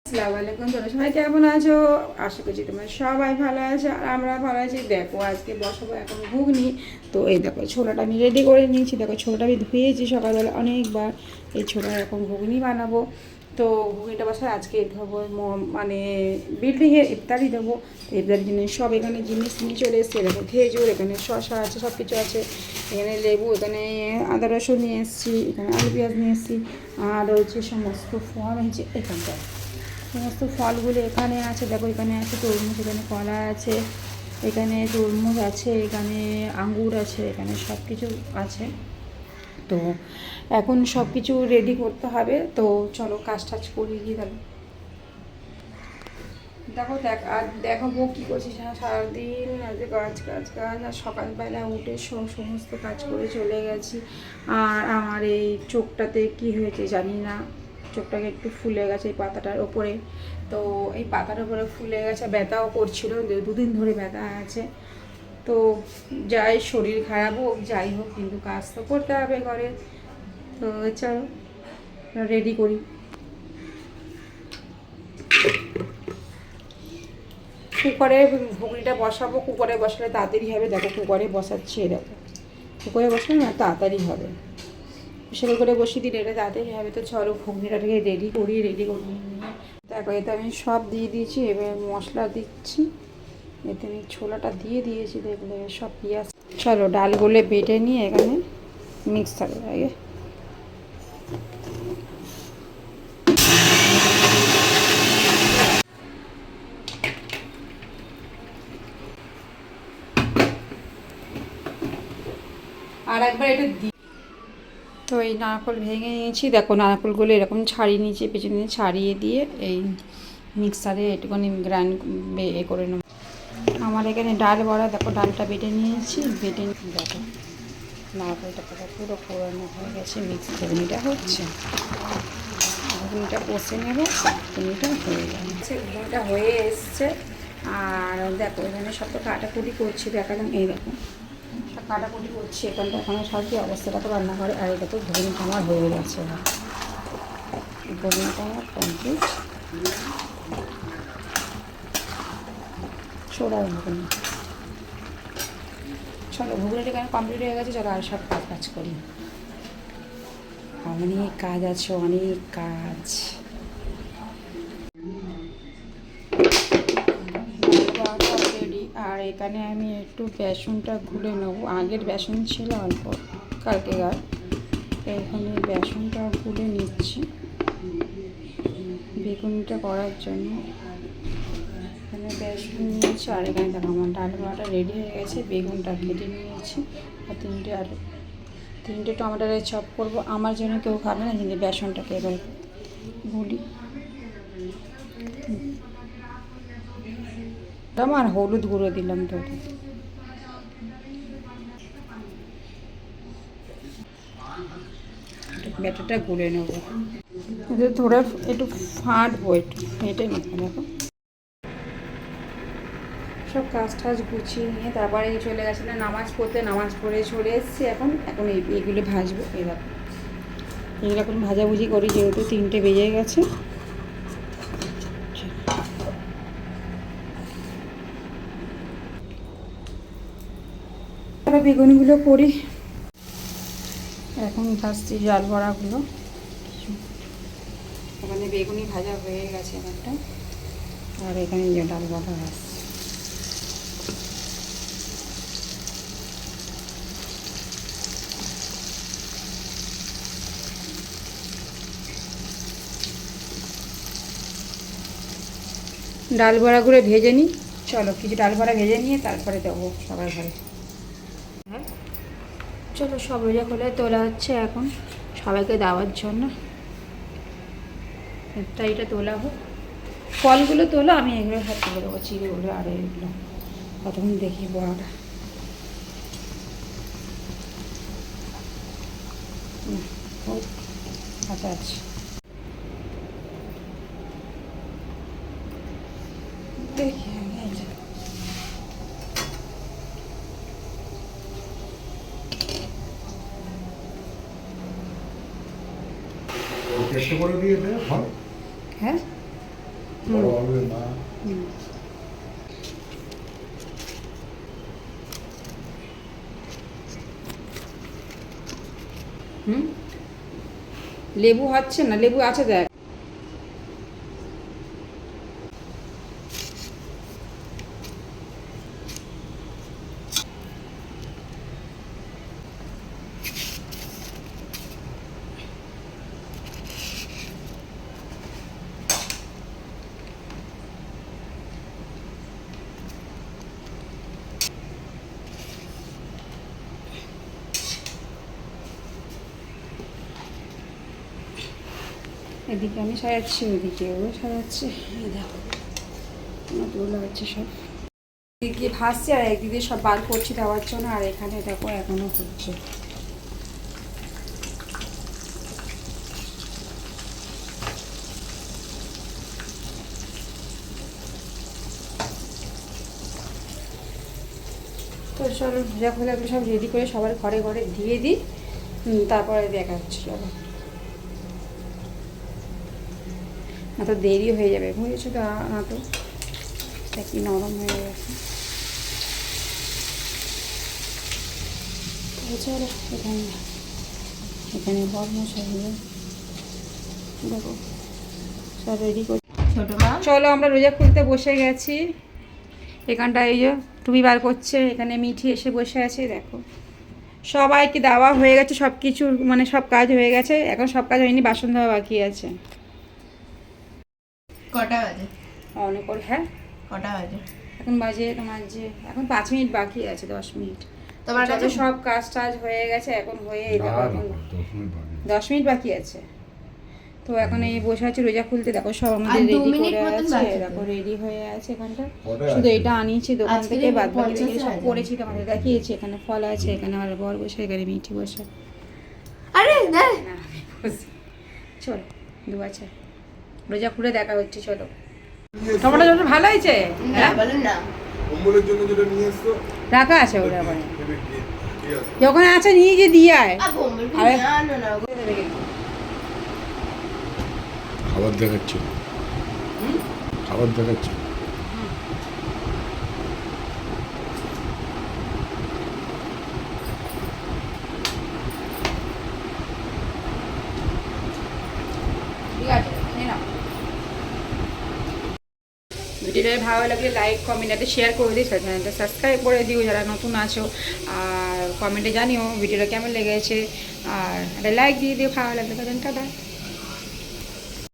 আসসালামু আলাইকুম, তোমরা সবাই কেমন আছো? আশা করছি তোমরা সবাই ভালো আছো আর আমরা ভালো আছি। দেখো আজকে বসাবো এখন ঘুগনি। তো এই দেখো ছোলাটা আমি রেডি করে নিয়েছি। দেখো ছোলাটা আমি ধুয়েছি সকালবেলা অনেকবার। এই ছোলা এখন ঘুগনি বানাবো। তো ঘুগনিটা বসায় আজকে ধরবো মানে বিল্ডিংয়ের ইফতারি দেবো। তো ইফতারির জন্য সব এখানে জিনিস নিয়ে চলে এসেছে। দেখো খেজুর, এখানে শসা আছে, সব কিছু আছে। এখানে লেবু, এখানে আদা রসুন নিয়ে এসেছি, এখানে আলু পেঁয়াজ নিয়ে এসেছি। আর রয়েছে সমস্ত ফল হয়েছে এখানটায়। সমস্ত ফলগুলো এখানে আছে। দেখো এখানে আছে তরমুজ, এখানে কলা আছে, এখানে তরমুজ আছে, এখানে আঙ্গুর আছে, এখানে সব কিছু আছে। তো এখন সব কিছু রেডি করতে হবে। তো চলো কাজ টাজ করিয়ে দিয়ে দেবো। দেখো আর দেখাবো কী করছি সারাদিন। আজকে কাজ কাজ কাজ আর সকালবেলা উঠে সমস্ত কাজ করে চলে গেছি। আর আমার এই চোখটাতে কি হয়েছে জানি না, চোখটাকে একটু ফুলে গেছে এই পাতাটার ওপরে। তো এই পাতার ওপরে ফুলে গেছে, ব্যথাও করছিল, দুদিন ধরে ব্যথা আছে। তো যাই শরীর খারাপ হোক যাই হোক, কিন্তু কাজ তো করতে হবে ঘরে। তো চলো রেডি করি। কুকারে ঘুগনিটা বসাবো। কুকারে বসালে তাড়াতাড়ি হবে। দেখো কুকারে বসাচ্ছি, দেখো কুকারে বসালে না তাড়াতাড়ি হবে। সেগুলো করে বসিয়ে দিলে এটা তাড়াতাড়ি হবে। তো চলো ঘুগনিটাকে রেডি করি নিয়ে। দেখো এতে আমি সব দিয়ে দিয়েছি, এবার মশলা দিচ্ছি। এতে আমি ছোলাটা দিয়ে দিয়েছি, দেখলে সব পেঁয়াজ। চলো ডালগুলো বেটে নিয়ে এখানে মিক্সারে আগে আর একবার এটা দিই। তো এই নারকেল ভেঙে নিয়েছি। দেখো নারকেলগুলো এরকম ছাড়িয়ে নিয়েছি, পেছনে ছাড়িয়ে দিয়ে এই মিক্সারে একটুখানি গ্রাইন্ড করে নেব। আমার এখানে ডাল বড়া, দেখো ডালটা বেটে নিয়েছি। দেখো নারকেলটা পুরো পোড়ানো হয়ে গেছে। ঘুগনিটা হচ্ছে, ঘুগনিটা কষে নেবে। ঘুগনিটা হয়ে যাচ্ছে, ঘুগনিটা হয়ে এসছে। আর দেখো এখানে সব তো কাটাকুটি করছি, দেখালাম। এই দেখো সব কাটাকুটি করছি এখানটা। ওখানে সব কি অবস্থাটা তো রান্নাঘরে। আর এই দেখো ঘুগনিটা আমার হয়ে গেছে। ঘুগনিটা আমার কমপ্লিট। ছোড়ার ঘুগনি। চলো ঘুগনিটা কেন কমপ্লিট হয়ে গেছে। চলো আর সব কাজ করি। অনেক কাজ আছে, অনেক কাজ। রেডি। আর এখানে আমি একটু বেসনটা গুলে নেবো। আগের বেসন ছিল অল্প কালকেকার, এখানে বেসনটা গুলে নিচ্ছি বেগুনিটা করার জন্য। এখানে বেসন নিয়েছি। আর এখানে দেখো আমার ডাল বড়াটা রেডি হয়ে গেছে। বেগুনটা কেটে নিয়েছি আর তিনটে টমেটোরে চপ করবো। আমার জন্য কেউ খাবে না, কিন্তু বেসনটাকে এবার গুলি আর হলুদ গুঁড়ো দিলাম। তো ব্যাটারটা গুলে নেবো। ধরে একটু ফাটবো, একটু ফেটে নিতে। দেখো সব কাজ টাজ গুছিয়ে নিয়ে তারপরে চলে গেছিলাম নামাজ পড়তে। নামাজ পড়ে চলে এসেছি। এখন এইগুলো ভাজবো। এবার এগুলো এখন ভাজাভুজি করি, যেহেতু 3টে বেজে গেছে। তারপর বেগুনগুলো করি। এখন ভাজছি ডাল বড়াগুলো। এখানে বেগুনি ভাজা হয়ে গেছে একটা। আর এখানে যে ডাল বড়া ভাজছি। ডাল বড়াগুলো ভেজে নিই। চলো কিছু ডাল বড়া ভেজে নিয়ে তারপরে দেবো সবার ঘরে। হ্যাঁ চলো সব রেডি করে তোলা হচ্ছে এখন সবাইকে দেওয়ার জন্য। এটা তোলা হোক, ফলগুলো তোলা, আমি এগুলো সব তুলে দেবো, চিড়েগুলো আর এগুলো। কতক্ষণ দেখি বড়াটা আচ্ছা আছে। দেখি চেষ্টা করে দিয়ে দে। হ্যাঁ বড় বাবুর মা। লেবু হচ্ছে না, লেবু আছে দেখ। এদিকে আমি সাজাচ্ছি, ওদিকে ও সাজাচ্ছে। এই দেখো আমার দোলা হচ্ছে সব, এদিকে ভাসছে আর একদিকে সব বার করছি দেওয়ার জন্য। আর এখানে দেখো এখনো হচ্ছে। তো চলো ভুজা ফুলে এগুলো সব রেডি করে সবার ঘরে ঘরে দিয়ে দিই, তারপরে দেখা হচ্ছে। চলো, না তো দেরি হয়ে যাবে, বুঝেছো তো, না তো কি নরম হয়ে গেছে। চলো এখানে এখানে বরমশাই দেখো সব রেডি করে। ছোট মা চলো আমরা রোজা খুলতে বসে গেছি। এখানটা এই যে টুপি বার করছে, এখানে মিঠি এসে বসে আছে। দেখো সবাইকে দেওয়া হয়ে গেছে, সব কিছু মানে সব কাজ হয়ে গেছে, এখন সব কাজ হয়নি, বাসন ধোয়া বাকি আছে। কটা বাজে? অনেক করে, হ্যাঁ কটা বাজে? এখন বাজে তোমার যে এখন 5 মিনিট বাকি আছে, 10 মিনিট। তোমার কাছে সব কাজ টাজ হয়ে গেছে, এখন হয়ে এই দেখো এখন 10 মিনিট বাকি আছে। তো এখন এই বসে আছে রোজা খুলতে। দেখো সব আমাদের আর 2 রেডি মিনিট করে মতন আছে, বাকি। দেখো রেডি হয়ে আছে এখানটা। কটায় শুধু আছে? এটা আনিয়েছি দোকান আজকে থেকে, বাদ বাকি 50 সব আছে। করেছি, তোমাদের দেখিয়েছি। এখানে ফল আছে, এখানে আমার বর বসে, এখানে মিঠি বসে। আরে না আমি বসি। চলো দু আছে রোজা খুলে দেখা হচ্ছে। চলো টমেটো জন্য ভালো হয়েছে, না বলেন না। অম্বলের জন্য যেটা নিয়ে এসছো রাখা আছে ওটা পরে, দেবে কি? ঠিক আছে। যখন আছে নিয়ে গিয়ে দিয়ে আয়। আরে না না না খাবার দেখাচ্ছে, খাবার দেখাচ্ছে। ঠিক আছে নিয়ে নাও। ভিডিওটা ভালো লাগলে লাইক কমেন্ট একটা শেয়ার করে দিই, চ্যানেলটা সাবস্ক্রাইব করে দিও যারা নতুন আছো। আর কমেন্টে জানিও ভিডিওটা কেমন লেগেছে, আর একটা লাইক দিয়ে দিও ভালো লাগলে। টাটা।